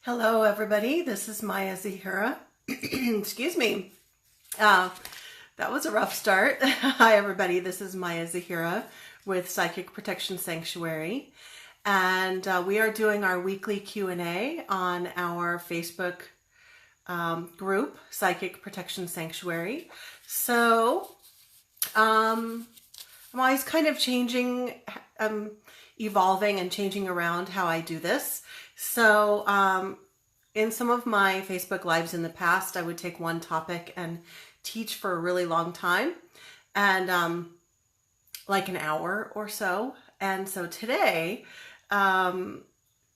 Hello, everybody. This is Maya Zahira. Excuse me. That was a rough start. Hi, everybody. This is Maya Zahira with Psychic Protection Sanctuary. And we are doing our weekly Q&A on our Facebook group, Psychic Protection Sanctuary. So I'm always kind of changing, evolving and changing around how I do this. So in some of my Facebook Lives in the past, I would take one topic and teach for a really long time, and like an hour or so. And so today, I'm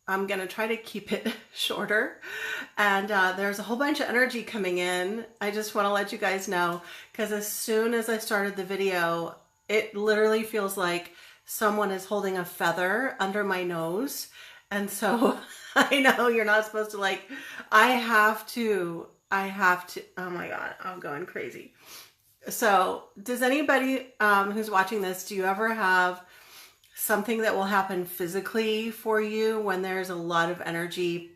going to try to keep it shorter. And there's a whole bunch of energy coming in. I just want to let you guys know, because as soon as I started the video, it literally feels like someone is holding a feather under my nose. And so I know you're not supposed to, I have to, oh my God, I'm going crazy. So does anybody who's watching this, do you ever have something that will happen physically for you when there's a lot of energy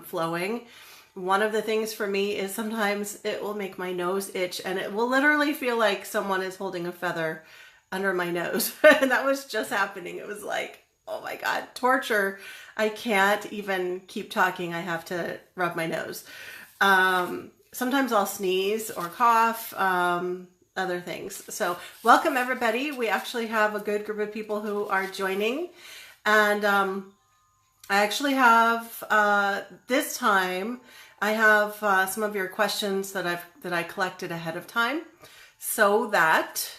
flowing? One of the things for me is sometimes it will make my nose itch, and it will literally feel like someone is holding a feather under my nose. And that was just happening. It was like, oh my God, torture. I can't even keep talking. I have to rub my nose. Sometimes I'll sneeze or cough, other things. So welcome everybody. We actually have a good group of people who are joining. And I actually have, this time, I have some of your questions that I collected ahead of time. So that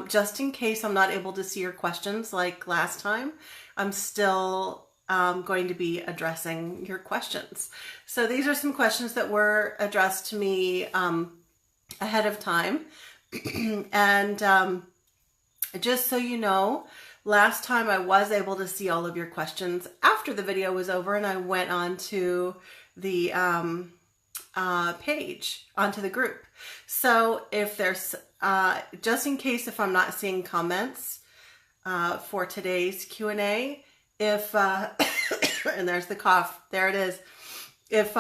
just in case I'm not able to see your questions like last time, I'm still going to be addressing your questions. So these are some questions that were addressed to me ahead of time. And just so you know, last time I was able to see all of your questions after the video was over, and I went on to the page, onto the group. So if there's, just in case if I'm not seeing comments for today's Q&A, if, and there's the cough, there it is. If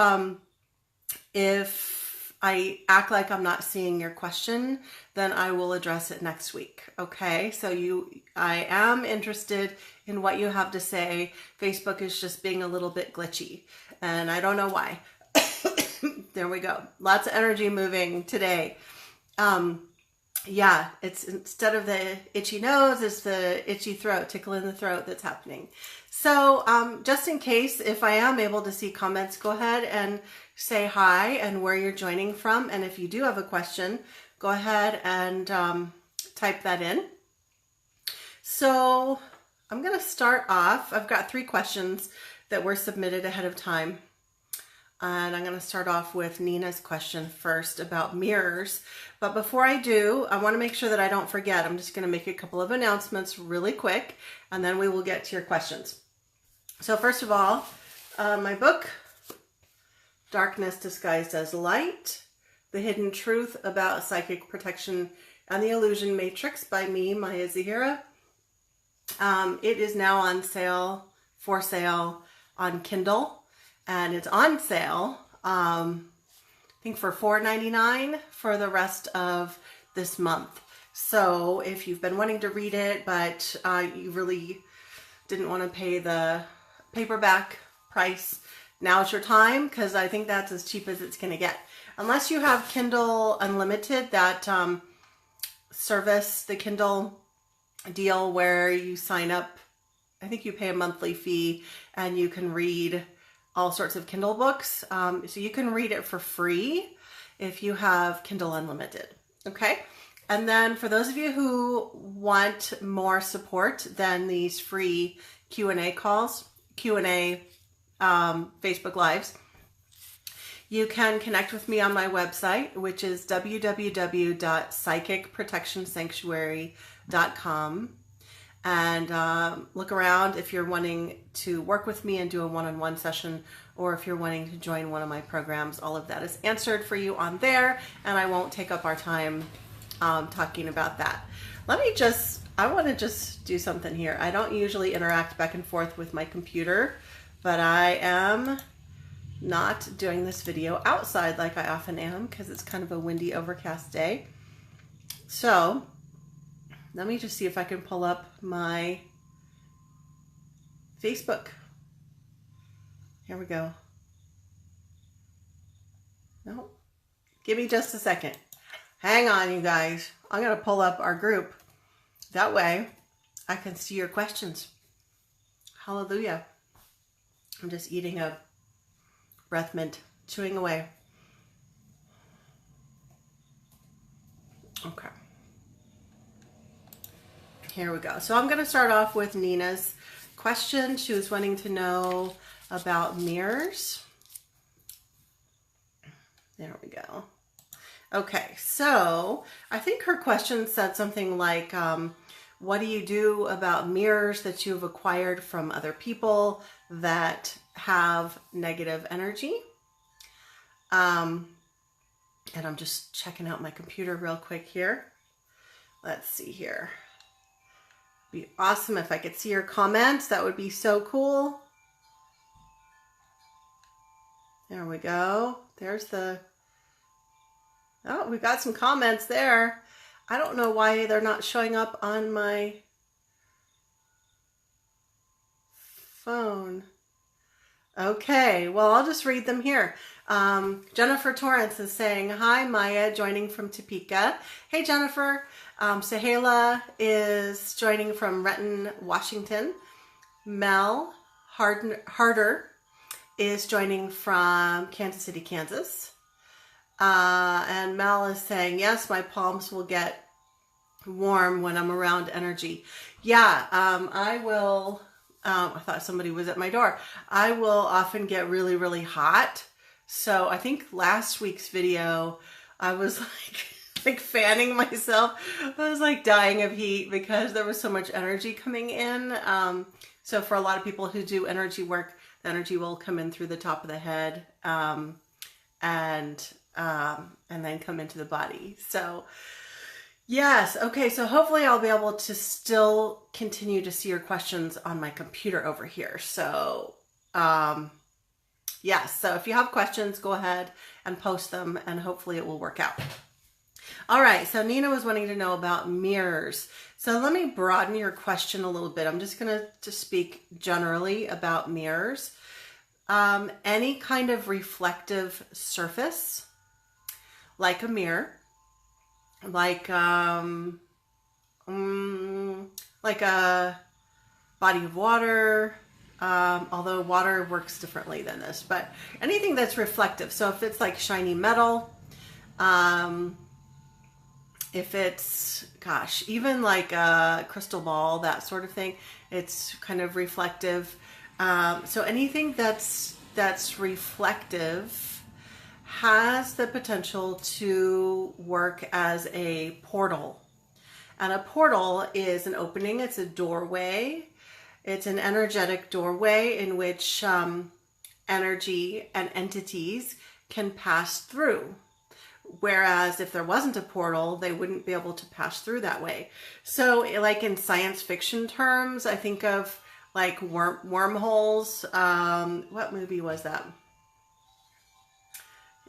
I act like I'm not seeing your question, then I will address it next week. Okay. So I am interested in what you have to say. Facebook is just being a little bit glitchy, and I don't know why. There we go. Lots of energy moving today. Yeah, it's instead of the itchy nose, it's the itchy throat, tickle in the throat that's happening. So just in case, if I am able to see comments, go ahead and say hi and where you're joining from. And if you do have a question, go ahead and type that in. So I'm going to start off. I've got 3 questions that were submitted ahead of time. And I'm going to start off with Nina's question first about mirrors. But before I do, I want to make sure that I don't forget. I'm just going to make a couple of announcements really quick, and then we will get to your questions. So first of all, my book, Darkness Disguised as Light, The Hidden Truth About Psychic Protection and the Illusion Matrix by me, Maya Zahira. It is now on sale, for sale on Kindle. And it's on sale, I think for $4.99 for the rest of this month. So if you've been wanting to read it, but you really didn't want to pay the paperback price, now it's your time, because I think that's as cheap as it's going to get. Unless you have Kindle Unlimited, that service, the Kindle deal where you sign up, I think you pay a monthly fee and you can read all sorts of Kindle books. So you can read it for free if you have Kindle Unlimited. Okay. And then for those of you who want more support than these free Q&A calls, Q&A Facebook Lives, you can connect with me on my website, which is www.psychicprotectionsanctuary.com. And look around if you're wanting to work with me and do a one-on-one session, or if you're wanting to join one of my programs. All of that is answered for you on there, and I won't take up our time talking about that. I want to just do something here. I don't usually interact back and forth with my computer, but I am not doing this video outside like I often am because it's kind of a windy, overcast day. So let me just see if I can pull up my Facebook. Here we go. No, give me just a second. Hang on, you guys. I'm going to pull up our group. That way I can see your questions. Hallelujah. I'm just eating a breath mint, chewing away. Okay. Here we go. So I'm going to start off with Nina's question. She was wanting to know about mirrors. There we go. Okay, so I think her question said something like, what do you do about mirrors that you have acquired from other people that have negative energy? And I'm just checking out my computer real quick here. Let's see here. Be awesome if I could see your comments. That would be so cool. There we go. There's the... Oh, we got some comments there. I don't know why they're not showing up on my phone. Okay, well, I'll just read them here. Jennifer Torrance is saying, hi, Maya, joining from Topeka. Hey, Jennifer. Zahira is joining from Renton, Washington. Mel Harder is joining from Kansas City, Kansas. And Mel is saying, yes, my palms will get warm when I'm around energy. Yeah, I will. I thought somebody was at my door. I will often get really, really hot. So I think last week's video, I was like fanning myself. I was like dying of heat because there was so much energy coming in. So for a lot of people who do energy work, the energy will come in through the top of the head, and then come into the body. So yes. Okay. So hopefully I'll be able to still continue to see your questions on my computer over here. So, yes. So if you have questions, go ahead and post them and hopefully it will work out. All right. So Nina was wanting to know about mirrors. So let me broaden your question a little bit. I'm just going to speak generally about mirrors. Any kind of reflective surface, like a mirror, like a body of water, although water works differently than this, but anything that's reflective. So if it's like shiny metal, if it's, gosh, even like a crystal ball, that sort of thing, it's kind of reflective. So anything that's reflective has the potential to work as a portal. And a portal is an opening, it's a doorway. It's an energetic doorway in which energy and entities can pass through. Whereas if there wasn't a portal, they wouldn't be able to pass through that way. So like in science fiction terms, I think of like wormholes. What movie was that?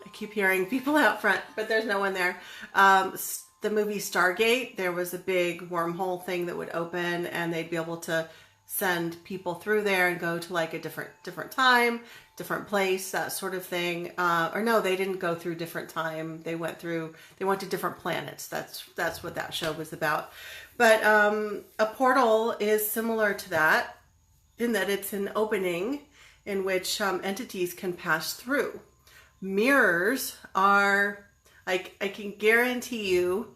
I keep hearing people out front, but there's no one there. The movie Stargate, there was a big wormhole thing that would open and they'd be able to send people through there and go to like a different time, different place, that sort of thing. Or no, they didn't go through different time. They went to different planets. That's what that show was about. But a portal is similar to that in that it's an opening in which entities can pass through. Mirrors are, like, I can guarantee you,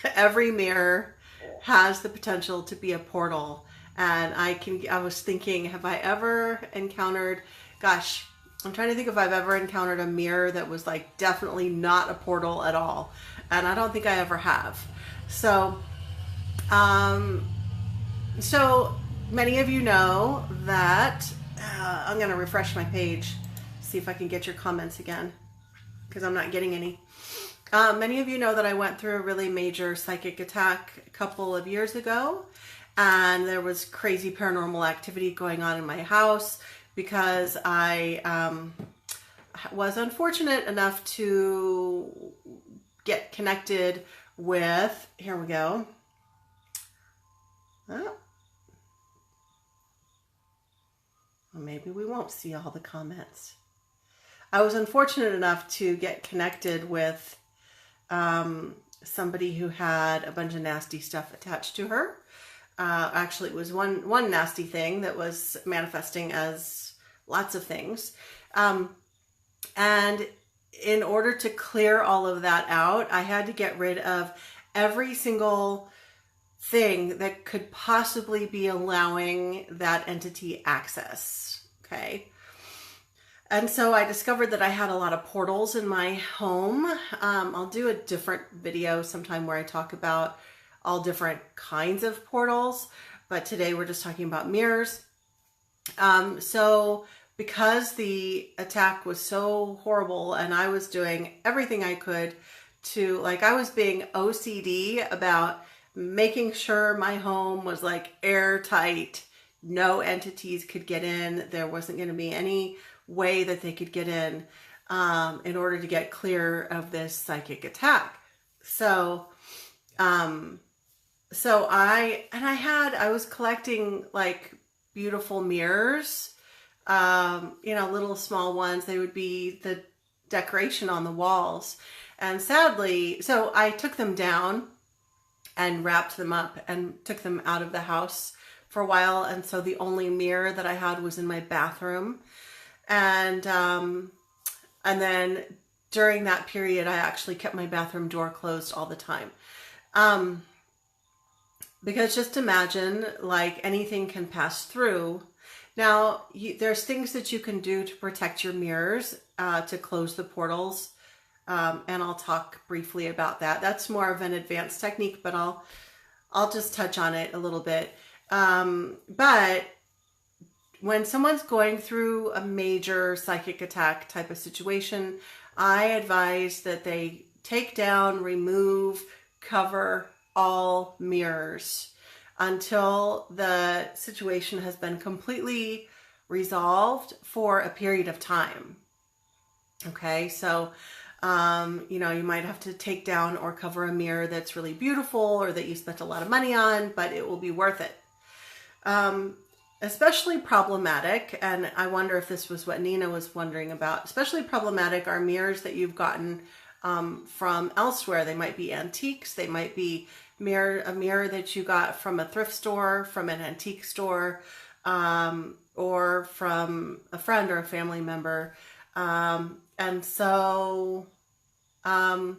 every mirror has the potential to be a portal. And I was thinking, have I ever encountered, gosh, I'm trying to think if I've ever encountered a mirror that was like definitely not a portal at all. And I don't think I ever have. So, so many of you know that, I'm going to refresh my page, see if I can get your comments again, because I'm not getting any. Many of you know that I went through a really major psychic attack a couple of years ago, and there was crazy paranormal activity going on in my house. because I was unfortunate enough to get connected with, here we go. Oh. Well, maybe we won't see all the comments. I was unfortunate enough to get connected with somebody who had a bunch of nasty stuff attached to her. Actually, it was one nasty thing that was manifesting as lots of things. And in order to clear all of that out, I had to get rid of every single thing that could possibly be allowing that entity access. Okay. And so I discovered that I had a lot of portals in my home. I'll do a different video sometime where I talk about all different kinds of portals, but today we're just talking about mirrors. So because the attack was so horrible and I was doing everything I could to, like, I was being OCD about making sure my home was like airtight, no entities could get in, there wasn't going to be any way that they could get in order to get clear of this psychic attack. So I was collecting like beautiful mirrors, little small ones. They would be the decoration on the walls. And sadly, so I took them down and wrapped them up and took them out of the house for a while. And so the only mirror that I had was in my bathroom. And then during that period, I actually kept my bathroom door closed all the time. Because just imagine, like, anything can pass through. Now, there's things that you can do to protect your mirrors, to close the portals. And I'll talk briefly about that. That's more of an advanced technique, but I'll just touch on it a little bit. But when someone's going through a major psychic attack type of situation, I advise that they take down, remove, cover all mirrors until the situation has been completely resolved for a period of time. Okay, so you might have to take down or cover a mirror that's really beautiful or that you spent a lot of money on, but it will be worth it. Especially problematic, and I wonder if this was what Nina was wondering about, especially problematic are mirrors that you've gotten from elsewhere. They might be antiques, they might be a mirror that you got from a thrift store, from an antique store, or from a friend or a family member. And so, so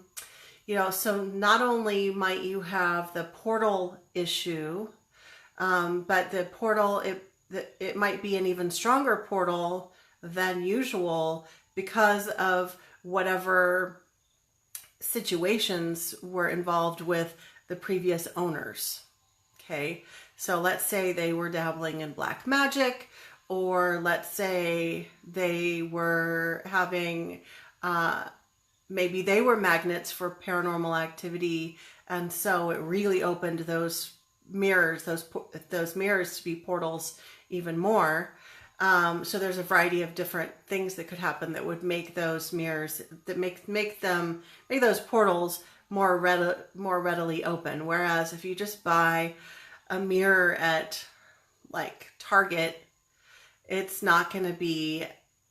not only might you have the portal issue, but the portal, it might be an even stronger portal than usual because of whatever situations were involved with the previous owners. Okay, so let's say they were dabbling in black magic, or let's say they were having, maybe they were magnets for paranormal activity, and so it really opened those mirrors, those mirrors to be portals even more. So there's a variety of different things that could happen that would make those mirrors, that make those portals more readily open. Whereas if you just buy a mirror at like Target, it's not going to be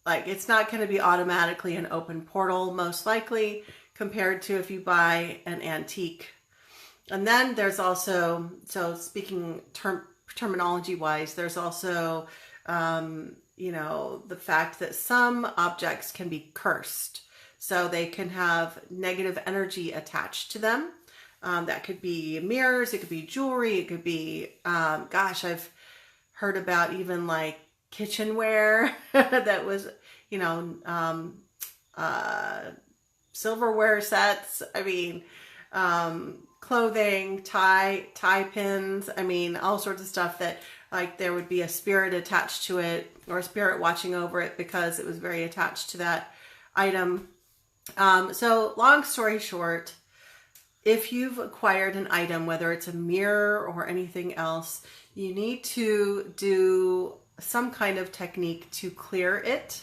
automatically an open portal, most likely, compared to if you buy an antique. And then there's also, so speaking terminology wise, there's also, the fact that some objects can be cursed. So they can have negative energy attached to them. That could be mirrors, it could be jewelry, it could be, I've heard about even like kitchenware that was, silverware sets. I mean, clothing, tie pins. I mean, all sorts of stuff that like there would be a spirit attached to it or a spirit watching over it because it was very attached to that item. So long story short, if you've acquired an item, whether it's a mirror or anything else, you need to do some kind of technique to clear it,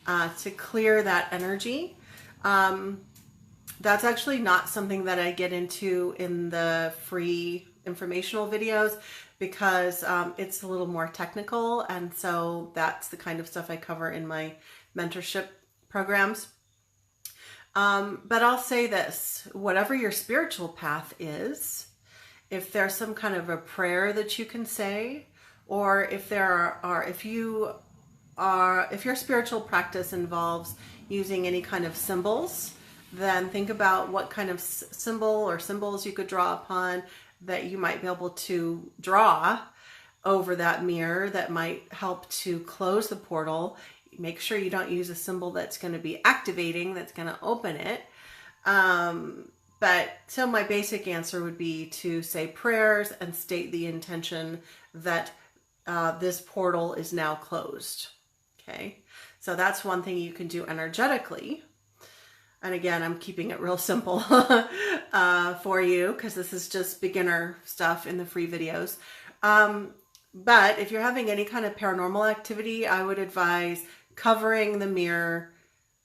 to clear that energy. That's actually not something that I get into in the free informational videos because it's a little more technical, and so that's the kind of stuff I cover in my mentorship programs. But I'll say this, whatever your spiritual path is, if there's some kind of a prayer that you can say, or if your spiritual practice involves using any kind of symbols, then think about what kind of symbol or symbols you could draw upon that you might be able to draw over that mirror that might help to close the portal. Make sure you don't use a symbol that's going to be activating, that's going to open it. But so my basic answer would be to say prayers and state the intention that this portal is now closed. Okay, so that's one thing you can do energetically. And again, I'm keeping it real simple for you because this is just beginner stuff in the free videos. But if you're having any kind of paranormal activity, I would advise covering the mirror,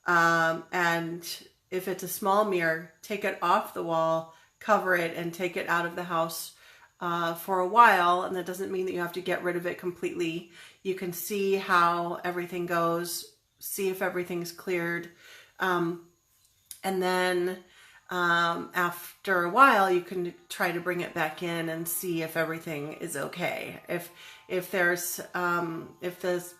and if it's a small mirror, take it off the wall, cover it, and take it out of the house for a while. And that doesn't mean that you have to get rid of it completely. You can see how everything goes, see if everything's cleared. And then after a while, you can try to bring it back in and see if everything is okay. If there's if this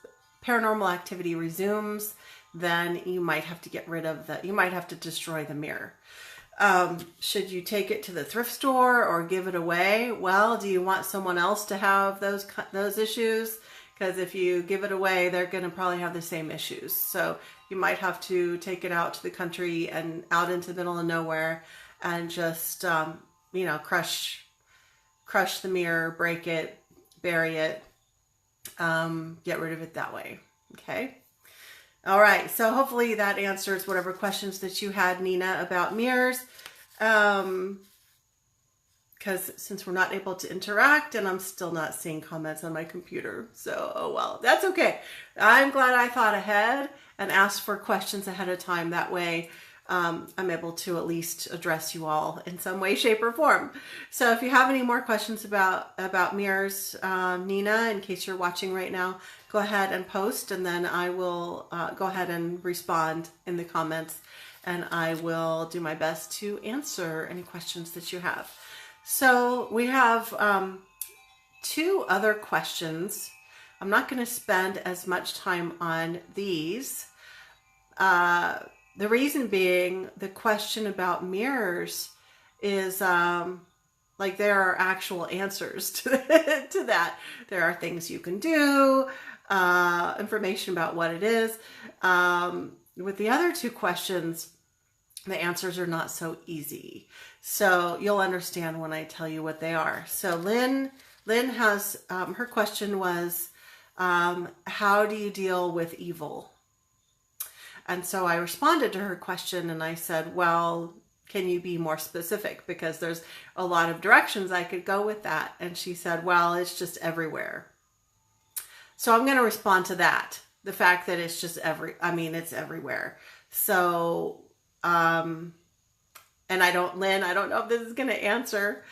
paranormal activity resumes, then you might have to get rid of you might have to destroy the mirror. Should you take it to the thrift store or give it away? Well, do you want someone else to have those issues? Because if you give it away, they're going to probably have the same issues. So you might have to take it out to the country and out into the middle of nowhere and just, crush the mirror, break it, bury it, get rid of it that way. Okay. All right. So hopefully that answers whatever questions that you had, Nina, about mirrors. Because since we're not able to interact and I'm still not seeing comments on my computer. So, oh well, that's okay. I'm glad I thought ahead and asked for questions ahead of time. That way I'm able to at least address you all in some way, shape, or form. So if you have any more questions about mirrors, Nina, in case you're watching right now, go ahead and post, and then I will go ahead and respond in the comments, and I will do my best to answer any questions that you have. So we have 2 other questions. I'm not going to spend as much time on these. The reason being, the question about mirrors is like there are actual answers to that. There are things you can do, information about what it is. With the other 2 questions, the answers are not so easy. So you'll understand when I tell you what they are. So Lynn has, her question was, how do you deal with evil? And so I responded to her question and I said, well, can you be more specific? Because there's a lot of directions I could go with that. And she said, well, it's just everywhere. So I'm going to respond to that. The fact that it's just it's everywhere. So, and Lynn, I don't know if this is going to answer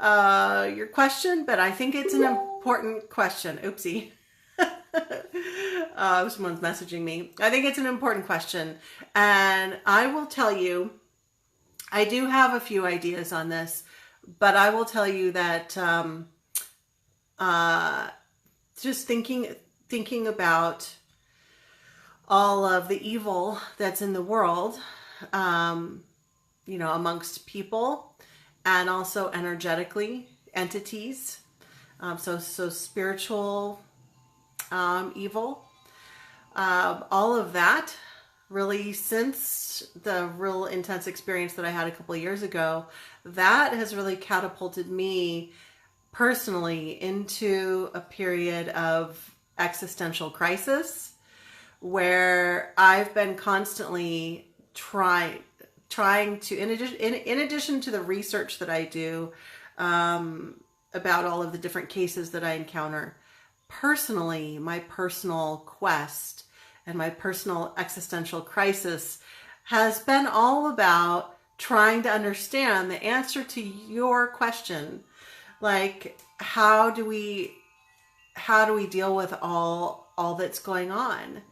your question, but I think it's an important question. Oopsie. Someone's messaging me. I think it's an important question. And I will tell you, I do have a few ideas on this, but I will tell you that just thinking about all of the evil that's in the world, amongst people and also energetically, entities. So spiritual evil, all of that really, since the real intense experience that I had a couple of years ago, that has really catapulted me personally into a period of existential crisis where I've been constantly trying to, in addition to the research that I do about all of the different cases that I encounter, personally, my personal quest and my personal existential crisis has been all about trying to understand the answer to your question. Like, how do we deal with all that's going on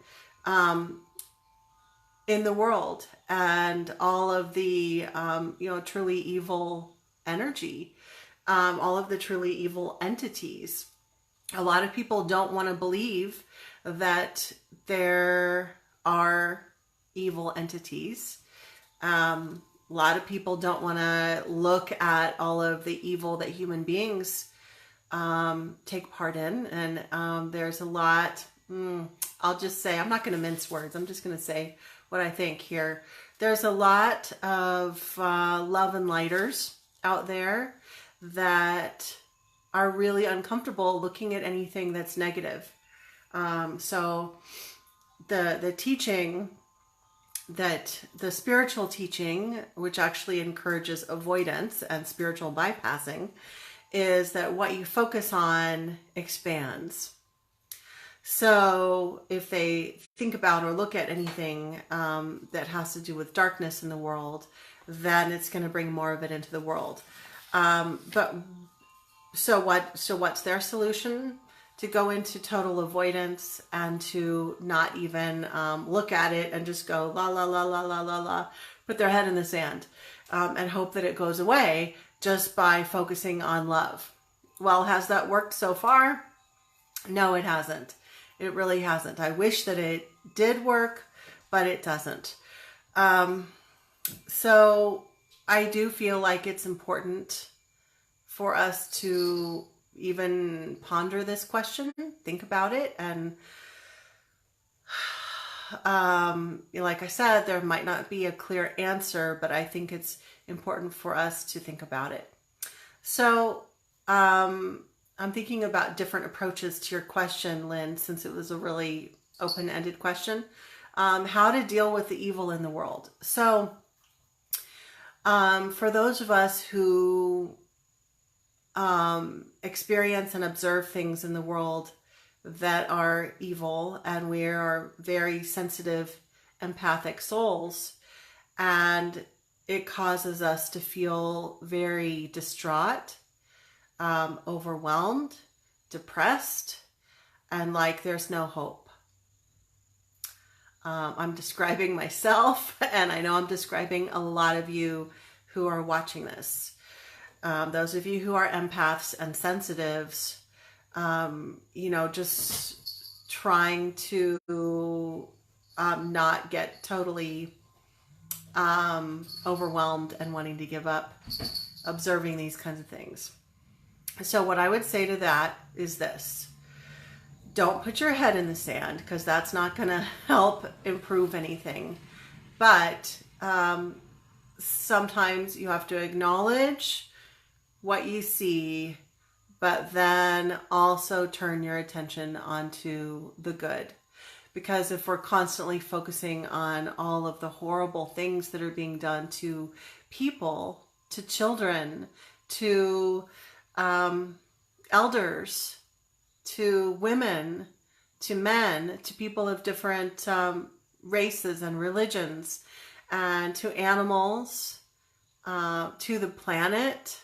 in the world, and all of the truly evil energy, all of the truly evil entities. A lot of people don't want to believe that there are evil entities. A lot of people don't want to look at all of the evil that human beings take part in. And there's a lot, I'll just say, I'm not going to mince words. I'm just going to say what I think here. There's a lot of love and lighters out there that are really uncomfortable looking at anything that's negative. So the teaching, that the spiritual teaching, which actually encourages avoidance and spiritual bypassing, is that what you focus on expands. So if they think about or look at anything that has to do with darkness in the world, then it's going to bring more of it into the world. So what's their solution? To go into total avoidance and to not even look at it and just go la la la la la la la, put their head in the sand and hope that it goes away just by focusing on love. Well, has that worked so far? No, it hasn't. It really hasn't. I wish that it did work, but it doesn't. So I do feel like it's important for us to even ponder this question, think about it. And like I said, there might not be a clear answer, but I think it's important for us to think about it. So I'm thinking about different approaches to your question, Lynn, since it was a really open-ended question. How to deal with the evil in the world. So for those of us who experience and observe things in the world that are evil, and we are very sensitive, empathic souls, and it causes us to feel very distraught, overwhelmed, depressed, and like there's no hope. I'm describing myself, and I know I'm describing a lot of you who are watching this. Those of you who are empaths and sensitives, just trying to not get totally overwhelmed and wanting to give up observing these kinds of things. So what I would say to that is this: don't put your head in the sand, because that's not going to help improve anything. But sometimes you have to acknowledge what you see, but then also turn your attention onto the good. Because if we're constantly focusing on all of the horrible things that are being done to people, to children, to elders, to women, to men, to people of different races and religions, and to animals, to the planet,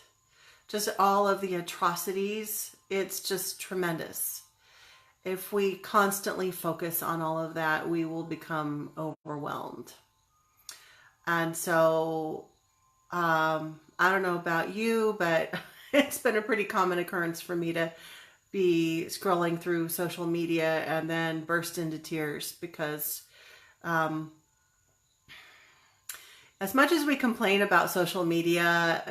just all of the atrocities, it's just tremendous. If we constantly focus on all of that, we will become overwhelmed. And so, I don't know about you, but it's been a pretty common occurrence for me to be scrolling through social media and then burst into tears, because as much as we complain about social media,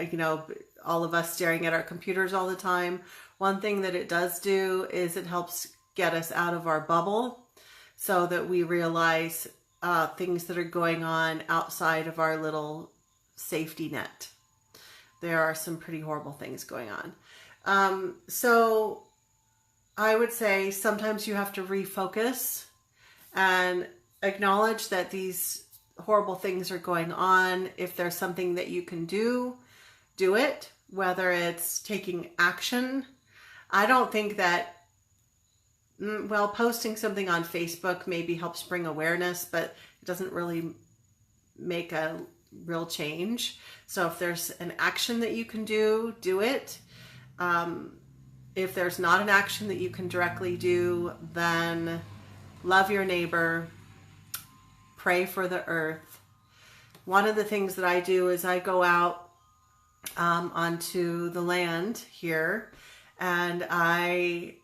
all of us staring at our computers all the time, one thing that it does do is it helps get us out of our bubble, so that we realize things that are going on outside of our little safety net. There are some pretty horrible things going on. So I would say sometimes you have to refocus and acknowledge that these horrible things are going on. If there's something that you can do, do it, whether it's taking action. I don't think that well, posting something on Facebook maybe helps bring awareness, but it doesn't really make a real change. So if there's an action that you can do, do it. If there's not an action that you can directly do, then love your neighbor, pray for the earth. One of the things that I do is I go out onto the land here, and I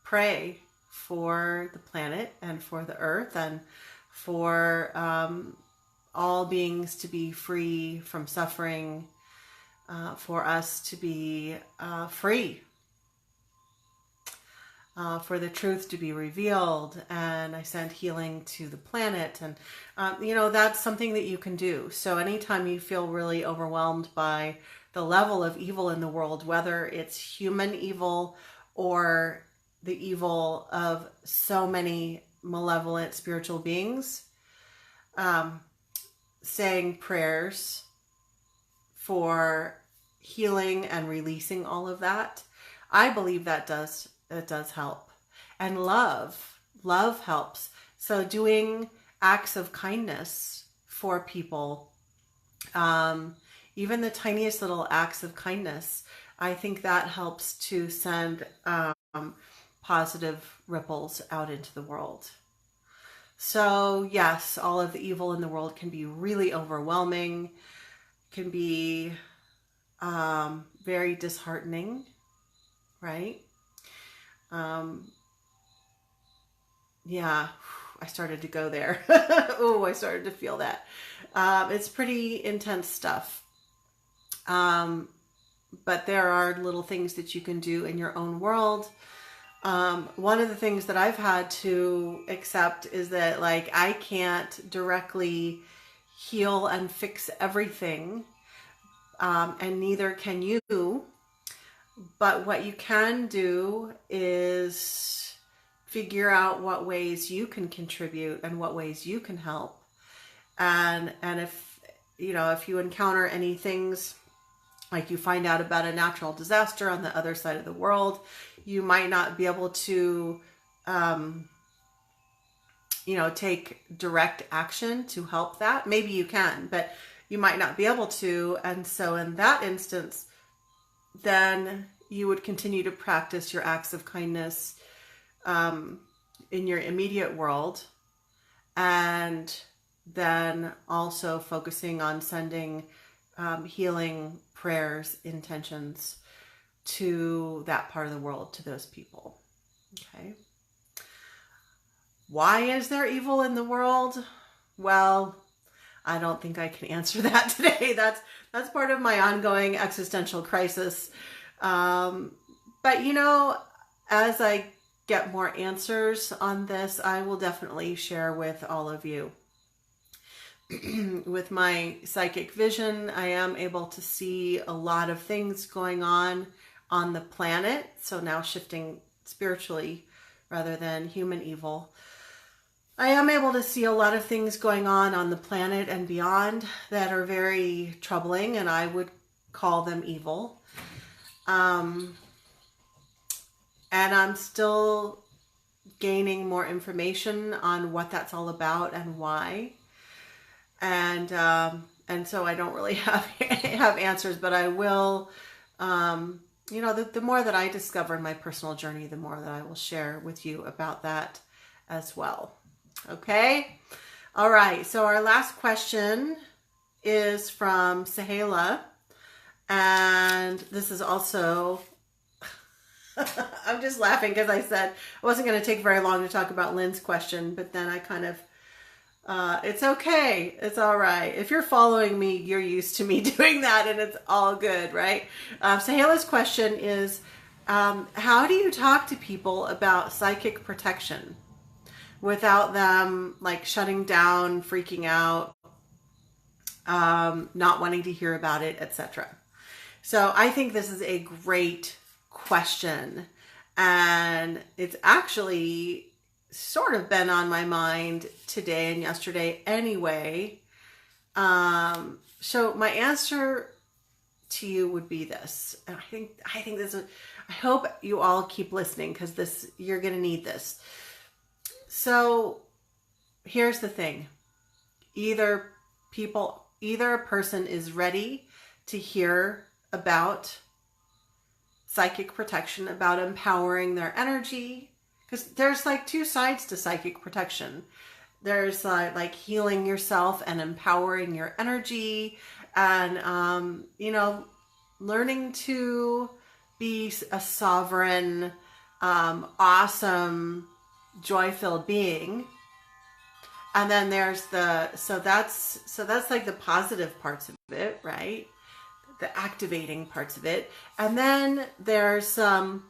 pray for the planet and for the earth and for all beings to be free from suffering, for us to be free, for the truth to be revealed, and I send healing to the planet. And that's something that you can do. So anytime you feel really overwhelmed by the level of evil in the world, whether it's human evil or the evil of so many malevolent spiritual beings, saying prayers for healing and releasing all of that, I believe that does help. And love helps. So doing acts of kindness for people, even the tiniest little acts of kindness, I think that helps to send positive ripples out into the world. So yes, all of the evil in the world can be really overwhelming, can be very disheartening, right? Yeah, I started to go there. Oh, I started to feel that. It's pretty intense stuff. But there are little things that you can do in your own world. One of the things that I've had to accept is that, like, I can't directly heal and fix everything, and neither can you. But what you can do is figure out what ways you can contribute and what ways you can help. And if you encounter any things, like you find out about a natural disaster on the other side of the world, you might not be able to, take direct action to help that. Maybe you can, but you might not be able to. And so in that instance, then you would continue to practice your acts of kindness in your immediate world, and then also focusing on sending healing prayers, intentions to that part of the world, to those people. Okay. Why is there evil in the world? Well, I don't think I can answer that today. That's part of my ongoing existential crisis. But as I get more answers on this, I will definitely share with all of you. With my psychic vision, I am able to see a lot of things going on the planet. So now shifting spiritually rather than human evil, I am able to see a lot of things going on the planet and beyond that are very troubling, and I would call them evil. And I'm still gaining more information on what that's all about and why. And so I don't really have answers, but I will, the more that I discover in my personal journey, the more that I will share with you about that as well. Okay. All right. So our last question is from Zahira, and this is also, I'm just laughing because I said I wasn't going to take very long to talk about Lynn's question, but then I kind of, it's okay. It's all right. If you're following me, you're used to me doing that, and it's all good, right? Zahira's question is, how do you talk to people about psychic protection without them like shutting down, freaking out, not wanting to hear about it, etc.? So I think this is a great question, and it's actually sort of been on my mind today and yesterday anyway. So my answer to you would be this. And I think this is, I hope you all keep listening because you're going to need this. So here's the thing. Either a person is ready to hear about psychic protection, about empowering their energy, because there's like two sides to psychic protection. There's like healing yourself and empowering your energy, and learning to be a sovereign, awesome, joy-filled being. And then there's so that's like the positive parts of it, right? The activating parts of it. And then there's the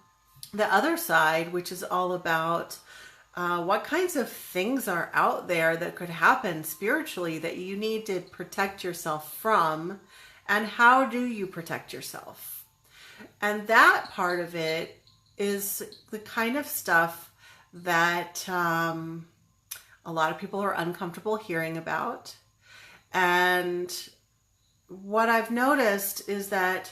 other side, which is all about what kinds of things are out there that could happen spiritually that you need to protect yourself from, and how do you protect yourself? And that part of it is the kind of stuff that a lot of people are uncomfortable hearing about. And what I've noticed is that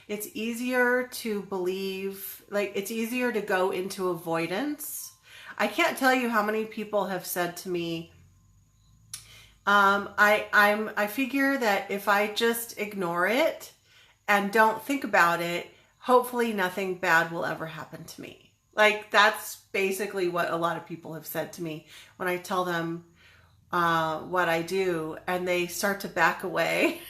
it's easier to believe, like it's easier to go into avoidance. I can't tell you how many people have said to me, I figure that if I just ignore it and don't think about it, hopefully nothing bad will ever happen to me. Like that's basically what a lot of people have said to me when I tell them what I do, and they start to back away.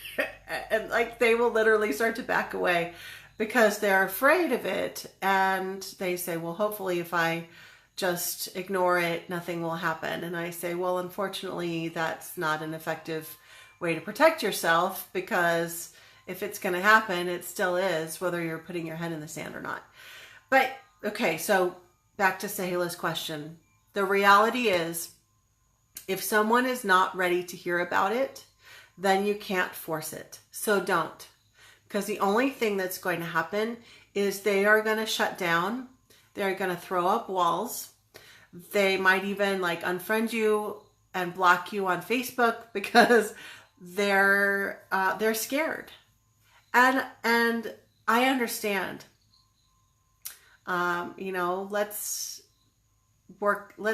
And like they will literally start to back away because they're afraid of it, and they say, well, hopefully if I just ignore it, nothing will happen. And I say, well, unfortunately, that's not an effective way to protect yourself, because if it's going to happen, it still is, whether you're putting your head in the sand or not. But okay, so back to Zahira's question. The reality is, if someone is not ready to hear about it, then you can't force it. So don't. Because the only thing that's going to happen is they are going to shut down. They're going to throw up walls. They might even like unfriend you and block you on Facebook because they're scared. And I understand. Let's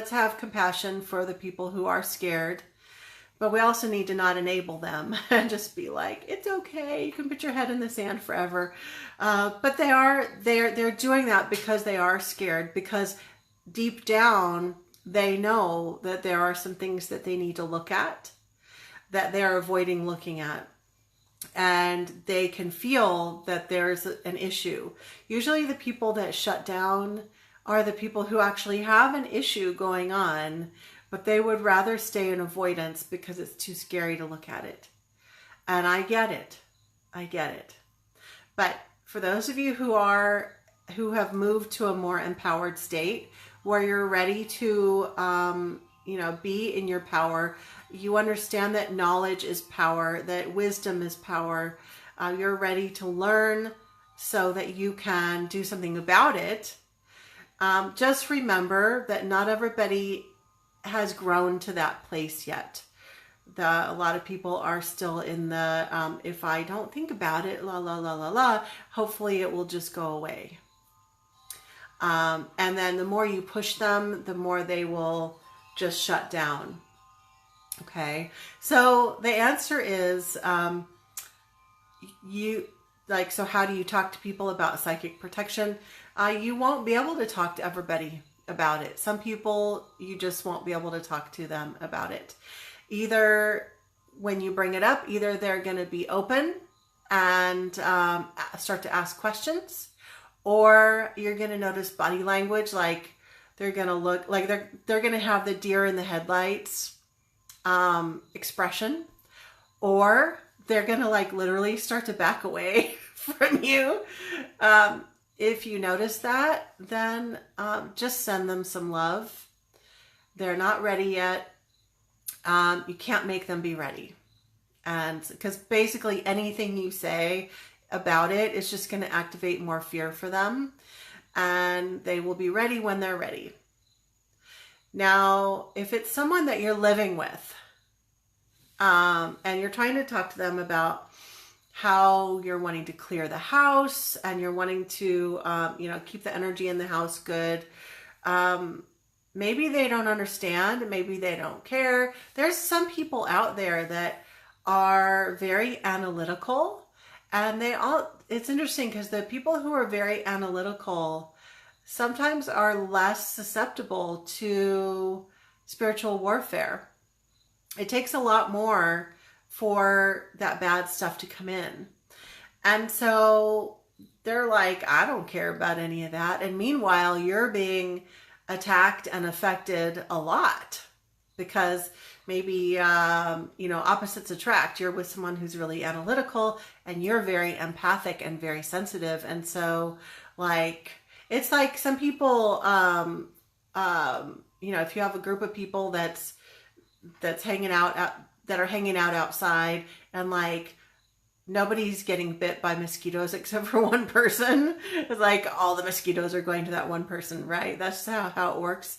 have compassion for the people who are scared, but we also need to not enable them and just be like, it's okay, you can put your head in the sand forever. But they're doing that because they are scared, because deep down they know that there are some things that they need to look at that they're avoiding looking at. And they can feel that there's an issue. Usually the people that shut down are the people who actually have an issue going on, but they would rather stay in avoidance because it's too scary to look at it. And I get it. But for those of you who have moved to a more empowered state where you're ready to be in your power, you understand that knowledge is power, that wisdom is power. You're ready to learn so that you can do something about it. Just remember that not everybody has grown to that place yet. A lot of people are still in the, if I don't think about it, la, la, la, la, la, hopefully it will just go away. And then the more you push them, the more they will just shut down. Okay. So the answer is, so how do you talk to people about psychic protection? You won't be able to talk to everybody about it. Some people, you just won't be able to talk to them about it. Either when you bring it up, either they're going to be open and start to ask questions, or you're going to notice body language, like they're going to look like they're going to have the deer in the headlights expression, or they're going to like literally start to back away from you. If you notice that, then just send them some love. They're not ready yet. You can't make them be ready. And because basically anything you say about it is just going to activate more fear for them, and they will be ready when they're ready. Now, if it's someone that you're living with, and you're trying to talk to them about how you're wanting to clear the house and you're wanting to, keep the energy in the house good. Maybe they don't understand. Maybe they don't care. There's some people out there that are very analytical, and it's interesting because the people who are very analytical sometimes are less susceptible to spiritual warfare. It takes a lot more for that bad stuff to come in. And so they're like, I don't care about any of that. And meanwhile, you're being attacked and affected a lot because maybe, opposites attract. You're with someone who's really analytical and you're very empathic and very sensitive. And so it's like some people, if you have a group of people that are hanging out outside and nobody's getting bit by mosquitoes except for one person. It's like all the mosquitoes are going to that one person, right? That's how it works.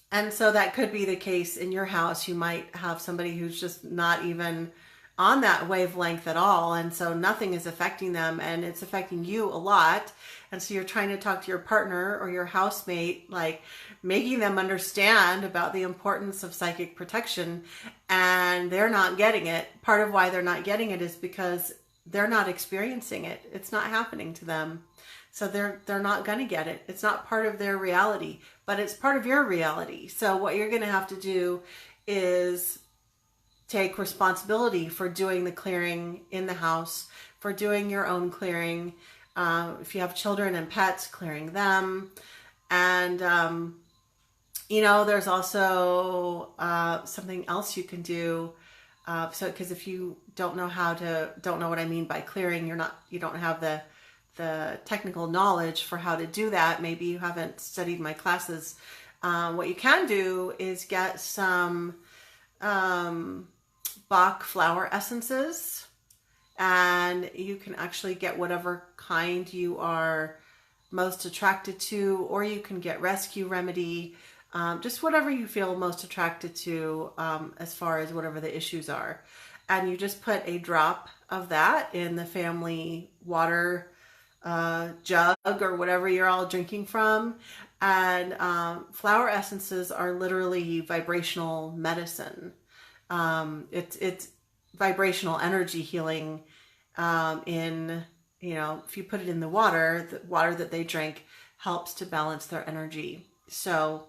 And so that could be the case in your house. You might have somebody who's just not even on that wavelength at all. And so nothing is affecting them and it's affecting you a lot. And so you're trying to talk to your partner or your housemate, making them understand about the importance of psychic protection, and they're not getting it. Part of why they're not getting it is because they're not experiencing it. It's not happening to them. So they're not going to get it. It's not part of their reality, but it's part of your reality. So what you're going to have to do is take responsibility for doing the clearing in the house, for doing your own clearing. If you have children and pets, clearing them. And, there's also something else you can do. Because if you don't know what I mean by clearing, you don't have the technical knowledge for how to do that. Maybe you haven't studied my classes. What you can do is get some Bach flower essences, and you can actually get whatever kind you are most attracted to, or you can get rescue remedy, just whatever you feel most attracted to, as far as whatever the issues are. And you just put a drop of that in the family water jug or whatever you're all drinking from. And flower essences are literally vibrational medicine. It's vibrational energy healing. If you put it in the water that they drink helps to balance their energy. So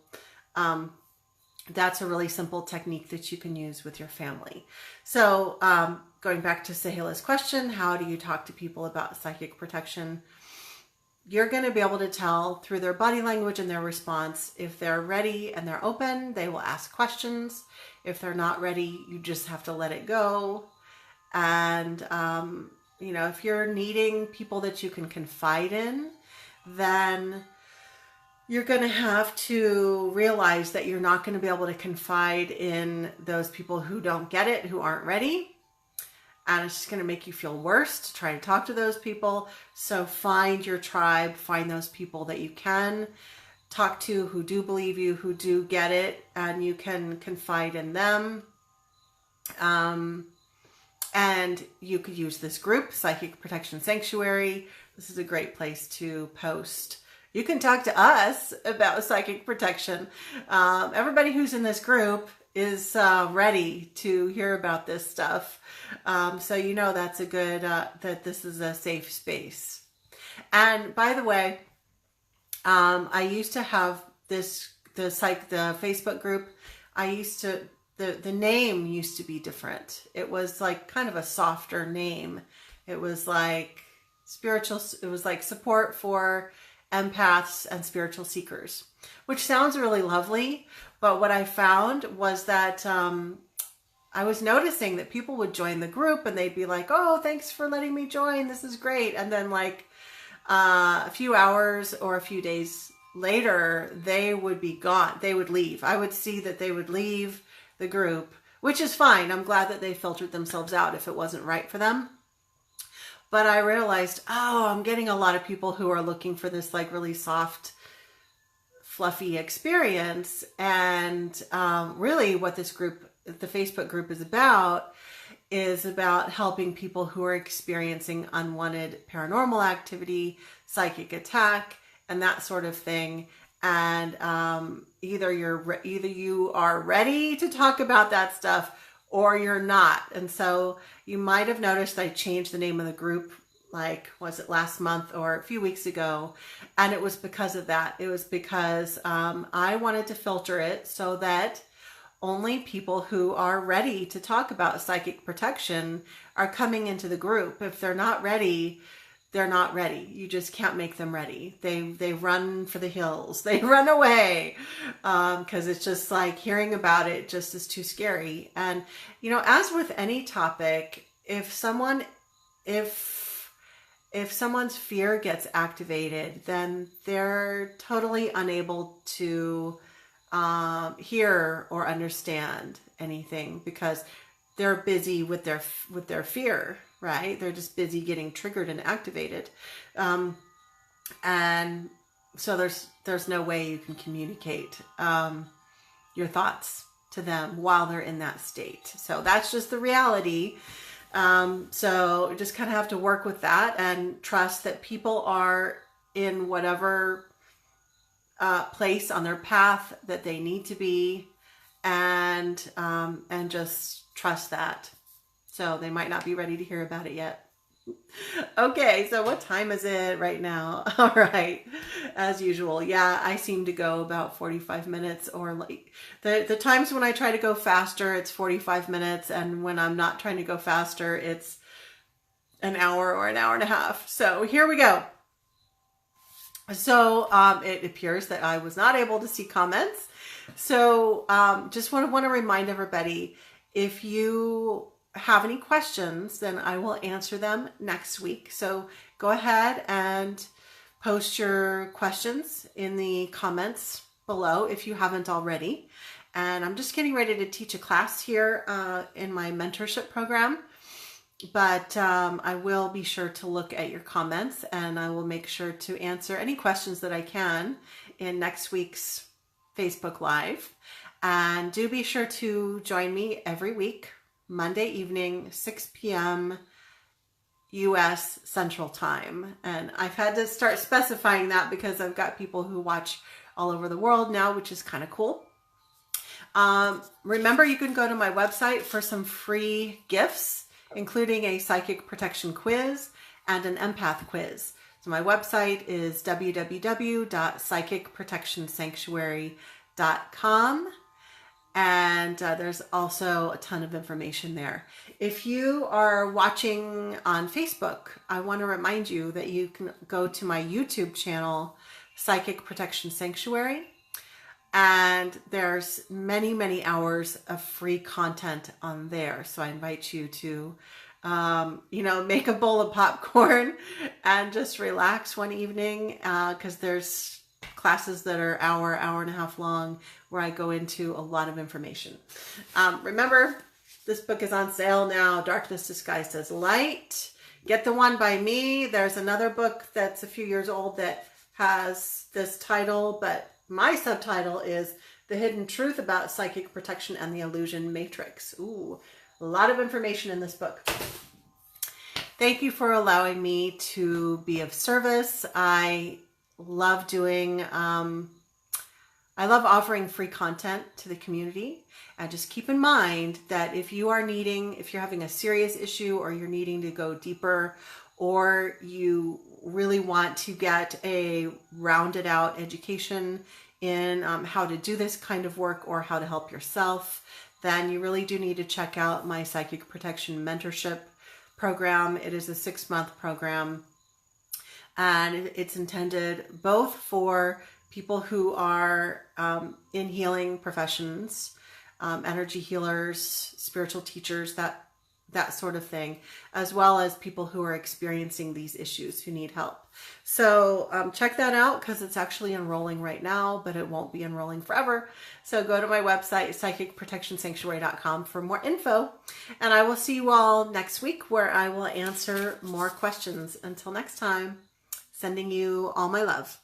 that's a really simple technique that you can use with your family. So going back to Zahila's question, how do you talk to people about psychic protection? You're going to be able to tell through their body language and their response. If they're ready and they're open, they will ask questions. If they're not ready, you just have to let it go. And, if you're needing people that you can confide in, then you're going to have to realize that you're not going to be able to confide in those people who don't get it, who aren't ready. And it's just going to make you feel worse to try to talk to those people. So find your tribe, find those people that you can talk to, who do believe you, who do get it, and you can confide in them. And you could use this group, Psychic Protection Sanctuary. This is a great place to post. You can talk to us about psychic protection. Everybody who's in this group is ready to hear about this stuff. So that's a good, that this is a safe space. And by the way, I used to have the Facebook group. The name used to be different. It was kind of a softer name. It was spiritual, it was support for empaths and spiritual seekers, which sounds really lovely. But what I found was that I was noticing that people would join the group and they'd be like, oh, thanks for letting me join. This is great. And then a few hours or a few days later, they would be gone. They would leave. I would see that they would leave the group, which is fine. I'm glad that they filtered themselves out if it wasn't right for them. But I realized, I'm getting a lot of people who are looking for this really soft, fluffy experience. And really what this group, the Facebook group, is about is about helping people who are experiencing unwanted paranormal activity, psychic attack, and that sort of thing. And either you are ready to talk about that stuff or you're not. And so you might have noticed I changed the name of the group, like, was it last month or a few weeks ago? And it was because of that. It was because I wanted to filter it so that only people who are ready to talk about psychic protection are coming into the group. If they're not ready, they're not ready. You just can't make them ready. They run for the hills. They run away because it's just like hearing about it just is too scary. And, you know, as with any topic, if someone's fear gets activated, then they're totally unable to hear or understand anything because they're busy with their fear, right? They're just busy getting triggered and activated. And so there's no way you can communicate your thoughts to them while they're in that state. So that's just the reality. So you just kind of have to work with that and trust that people are in whatever place on their path that they need to be, and just trust that. So they might not be ready to hear about it yet. Okay, so what time is it right now? All right, as usual. Yeah, I seem to go about 45 minutes, or like the times when I try to go faster, it's 45 minutes. And when I'm not trying to go faster, it's an hour or an hour and a half. So here we go. So it appears that I was not able to see comments. So just want to remind everybody, if you have any questions, then I will answer them next week. So go ahead and post your questions in the comments below if you haven't already. And I'm just getting ready to teach a class here in my mentorship program. But I will be sure to look at your comments, and I will make sure to answer any questions that I can in next week's Facebook Live. And do be sure to join me every week, Monday evening, 6 p.m. U.S. Central Time. And I've had to start specifying that because I've got people who watch all over the world now, which is kind of cool. Remember, you can go to my website for some free gifts, including a psychic protection quiz and an empath quiz. So my website is www.psychicprotectionsanctuary.com. And there's also a ton of information there. If you are watching on Facebook, I want to remind you that you can go to my YouTube channel, Psychic Protection Sanctuary. And there's many, many hours of free content on there. So I invite you to, make a bowl of popcorn and just relax one evening, because there's classes that are hour and a half long where I go into a lot of information. Remember, this book is on sale now, Darkness Disguised as Light. Get the one by me. There's another book that's a few years old that has this title, but my subtitle is The Hidden Truth About Psychic Protection and the Illusion Matrix. Ooh, a lot of information in this book. Thank you for allowing me to be of service. I love offering free content to the community. And just keep in mind that if you're having a serious issue, or you're needing to go deeper, or you really want to get a rounded out education in how to do this kind of work or how to help yourself, then you really do need to check out my Psychic Protection Mentorship program. It is a 6-month program, and it's intended both for people who are in healing professions, energy healers, spiritual teachers, that sort of thing, as well as people who are experiencing these issues who need help. So check that out, because it's actually enrolling right now, but it won't be enrolling forever. So go to my website, psychicprotectionsanctuary.com, for more info. And I will see you all next week, where I will answer more questions. Until next time, sending you all my love.